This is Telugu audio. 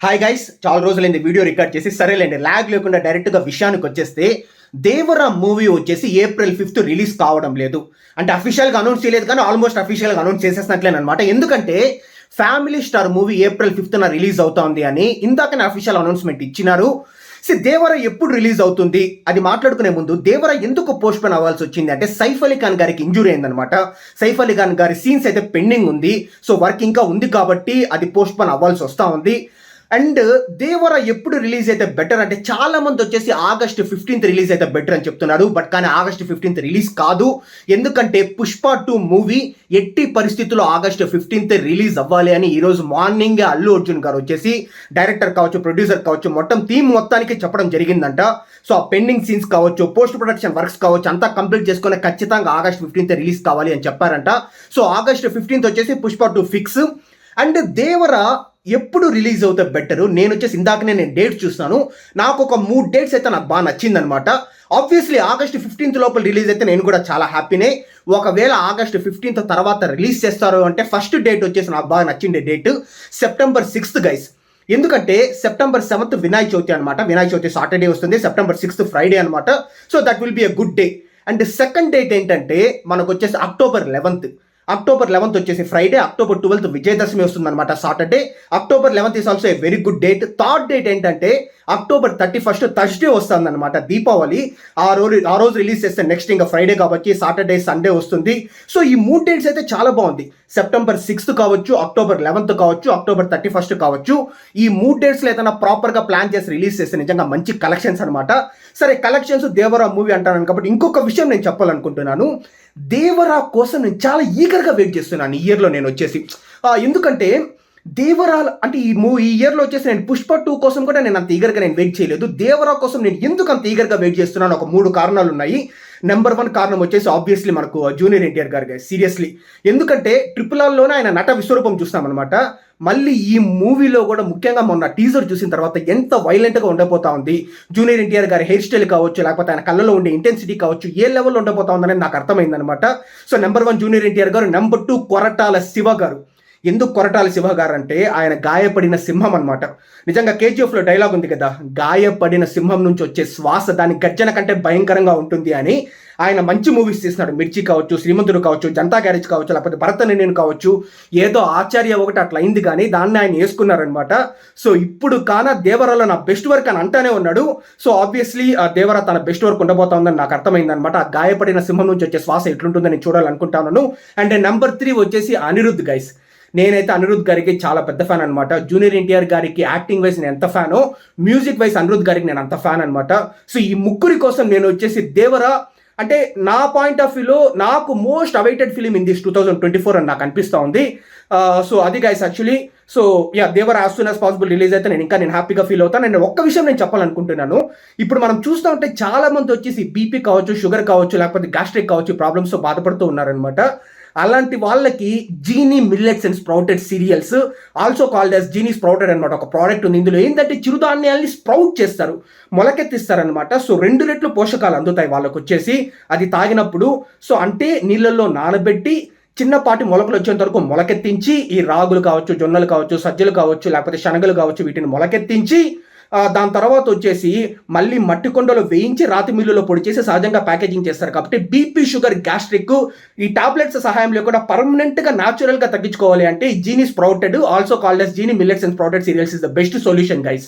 హాయ్ గైస్, చాలా రోజులైంది వీడియో రికార్డ్ చేసి. సరేలేండి, ల్యాగ్ లేకుండా డైరెక్ట్గా విషయానికి వచ్చేస్తే, దేవరా మూవీ వచ్చేసి April 5th రిలీజ్ కావడం లేదు. అంటే అఫీషియల్గా అనౌన్స్ చేయలేదు, కానీ ఆల్మోస్ట్ అఫీషియల్గా అనౌన్స్ చేసేసినట్లేనమాట. ఎందుకంటే family star movie April 5th release అవుతోంది అని ఇందాకనే అఫీషియల్ అనౌన్స్మెంట్ ఇచ్చినారు. దేవరా ఎప్పుడు రిలీజ్ అవుతుంది అది మాట్లాడుకునే ముందు, దేవరా ఎందుకు పోస్ట్ పోన్ అవ్వాల్సి వచ్చింది అంటే, సైఫ్ అలీ ఖాన్ గారికి ఇంజురీ అయిందనమాట. సైఫ్ అలీ ఖాన్ గారి సీన్స్ అయితే పెండింగ్ ఉంది. సో వర్క్ ఇంకా ఉంది కాబట్టి అది పోస్ట్ పోన్ అవ్వాల్సి వస్తూ ఉంది. అండ్ దేవరా ఎప్పుడు రిలీజ్ అయితే బెటర్ అంటే, చాలా మంది వచ్చేసి August 15th రిలీజ్ అయితే బెటర్ అని చెప్తున్నారు. బట్ కానీ August 15th రిలీజ్ కాదు. ఎందుకంటే పుష్ప 2 మూవీ ఎట్టి పరిస్థితుల్లో August 15th రిలీజ్ అవ్వాలి అని ఈరోజు మార్నింగ్ అల్లు అర్జున్ గారు వచ్చేసి డైరెక్టర్ కావచ్చు, ప్రొడ్యూసర్ కావచ్చు, మొత్తం టీమ్ మొత్తానికి చెప్పడం జరిగిందంట. సో ఆ పెండింగ్ సీన్స్ కావచ్చు, పోస్ట్ ప్రొడక్షన్ వర్క్స్ కావచ్చు, అంతా కంప్లీట్ చేసుకుని ఖచ్చితంగా August 15th రిలీజ్ కావాలి అని చెప్పారంట. సో August 15th వచ్చేసి పుష్ప 2 ఫిక్స్. అండ్ దేవరా ఎప్పుడు రిలీజ్ అవుతే బెటరు, నేను వచ్చేసి ఇందాకనే డేట్స్ చూస్తాను. నాకు ఒక 3 డేట్స్ అయితే నాకు బాగా నచ్చిందనమాట. ఆబ్వియస్లీ August 15th లోపల రిలీజ్ అయితే నేను కూడా చాలా హ్యాపీనే. ఒకవేళ August 15th తర్వాత రిలీజ్ చేస్తారు అంటే, ఫస్ట్ డేట్ వచ్చేసి నాకు బాగా నచ్చిండే డేట్ September 6th గైస్. ఎందుకంటే September 7th వినాయక చవితి అనమాట. వినాయక చవితి సాటర్డే వస్తుంది, September 6th ఫ్రైడే అనమాట. So that will be a good day. And second date ఏంటంటే మనకు వచ్చేసి October 11th వచ్చేసి ఫ్రైడే, October 12th విజయదశమి వస్తుంది అనమాట, Saturday. October 11th is also a very good date. Third date ఏంటంటే October 31st థర్స్డే వస్తుంది అనమాట, దీపావళి. ఆ రోజు రిలీజ్ చేస్తే నెక్స్ట్ ఇంకా ఫ్రైడే కాబట్టి సాటర్డే సండే వస్తుంది. సో ఈ 3 డేట్స్ అయితే చాలా బాగుంది. September 6th కావచ్చు, October 11th కావచ్చు, October 31st కావచ్చు. ఈ 3 డేట్స్లో ఏదైనా ప్రాపర్గా ప్లాన్ చేసి రిలీజ్ చేస్తే నిజంగా మంచి కలెక్షన్స్ అనమాట. సరే, కలెక్షన్స్ దేవరా మూవీ అంటాను కాబట్టి ఇంకొక విషయం నేను చెప్పాలనుకుంటున్నాను. దేవరా కోసం నేను చాలా ఈగర్గా వెయిట్ చేస్తున్నాను ఈ ఇయర్లో నేను వచ్చేసి. ఎందుకంటే దేవరా అంటే ఈ ఇయర్లో వచ్చేసి నేను పుష్ప 2 కోసం కూడా నేను అంత ఈగర్గా వెయిట్ చేయలేదు. దేవరా కోసం నేను ఎందుకు అంత ఈగర్గా వెయిట్ చేస్తున్నాను, ఒక 3 కారణాలు ఉన్నాయి. నెంబర్ 1 కారణం వచ్చేసి ఆబ్వియస్లీ మనకు జూనియర్ ఎన్టీఆర్ గారు. సీరియస్లీ, ఎందుకంటే RRRలోనే ఆయన నట విశ్వరూపం చూస్తామన్నమాట. మళ్ళీ ఈ మూవీలో కూడా ముఖ్యంగా మొన్న టీజర్ చూసిన తర్వాత ఎంత వైలెంట్గా ఉండబోతా ఉంది. జూనియర్ ఎన్టీఆర్ గారి హెయిర్ స్టైల్ కావచ్చు, లేకపోతే ఆయన కళ్ళలో ఉండే ఇంటెన్సిటీ కావచ్చు, ఏ లెవెల్లో ఉండబోతా ఉందనేది నాకు అర్థమైందనమాట. సో నెంబర్ 1 జూనియర్ ఎన్టీఆర్ గారు. నెంబర్ 2 కొరటాల శివ గారు. ఎందుకు కొరటాల శివ గారు అంటే, ఆయన గాయపడిన సింహం అనమాట. నిజంగా KGFలో డైలాగ్ ఉంది కదా, గాయపడిన సింహం నుంచి వచ్చే శ్వాస దాని గర్జన కంటే భయంకరంగా ఉంటుంది అని. ఆయన మంచి మూవీస్ తీస్తున్నాడు. మిర్చి కావచ్చు, శ్రీమంతుడు కావచ్చు, జనతా గ్యారేజ్ కావచ్చు, లేకపోతే భరత నేను కావచ్చు. ఏదో ఆచార్య ఒకటి అట్లా అయింది, కానీ దాన్ని ఆయన వేసుకున్నారనమాట. సో ఇప్పుడు దేవరాలో నా బెస్ట్ వర్క్ అని అంటానే ఉన్నాడు. సో ఆబ్వియస్లీ దేవరా తన బెస్ట్ వర్క్ ఉండబోతా ఉందని నాకు అర్థమైందనమాట. ఆ గాయపడిన సింహం నుంచి వచ్చే శ్వాస ఎట్లుంటుందని చూడాలనుకుంటాను. అండ్ నెంబర్ 3 వచ్చేసి అనిరుద్ధ్ గైస్. నేనైతే అనిరుద్ధ్ గారికి చాలా పెద్ద ఫ్యాన్ అనమాట. జూనియర్ ఎన్టీఆర్ గారికి యాక్టింగ్ వైజ్ నేను ఎంత ఫ్యానో, మ్యూజిక్ వైజ్ అనిరుద్ధ్ గారికి నేను అంత ఫ్యాన్ అనమాట. సో ఈ ముగ్గురి కోసం నేను వచ్చేసి దేవరా అంటే, నా పాయింట్ ఆఫ్ వ్యూలో నాకు most awaited film in this 2024 అని నాకు అనిపిస్తూ ఉంది. సో అది guys actually. So Devara as soon as possible release అయితే నేను హ్యాపీగా ఫీల్ అవుతాను. నేను ఒక్క విషయం నేను చెప్పాలనుకుంటున్నాను. ఇప్పుడు మనం చూస్తూ ఉంటే చాలా మంది వచ్చేసి బీపీ కావచ్చు, షుగర్ కావచ్చు, లేకపోతే గ్యాస్ట్రిక్ కావచ్చు ప్రాబ్లమ్స్తో బాధపడుతూ ఉన్నారనమాట. అలాంటి వాళ్ళకి genie millets and sprouted serials, also called as genie sprouted అనమాట, ఒక ప్రోడక్ట్ ఉంది. ఇందులో ఏంటంటే చిరుధాన్యాల్ని స్ప్రౌట్ చేస్తారు, మొలకెత్తిస్తారనమాట. సో 2 రెట్లు పోషకాలు అందుతాయి వాళ్ళకు వచ్చేసి అది తాగినప్పుడు. సో అంటే నీళ్ళల్లో నానబెట్టి చిన్నపాటి మొలకలు వచ్చేంత వరకు మొలకెత్తించి, ఈ రాగులు కావచ్చు, జొన్నలు కావచ్చు, సజ్జలు కావచ్చు, లేకపోతే శనగలు కావచ్చు, వీటిని మొలకెత్తించి దాని తర్వాత వచ్చేసి మళ్ళీ మట్టి కొండలో వేయించి రాతి మిల్లులో పొడి చేసి సహజంగా ప్యాకేజింగ్ చేస్తారు. కాబట్టి బీపీ, షుగర్, గ్యాస్ట్రిక్ ఈ టాబ్లెట్స్ సహాయం లేకుండా పర్మనెంట్గా న్యాచురల్గా తగ్గించుకోవాలి అంటే genie sprouted, also called as genie millets and sprouted serials is the best solution guys.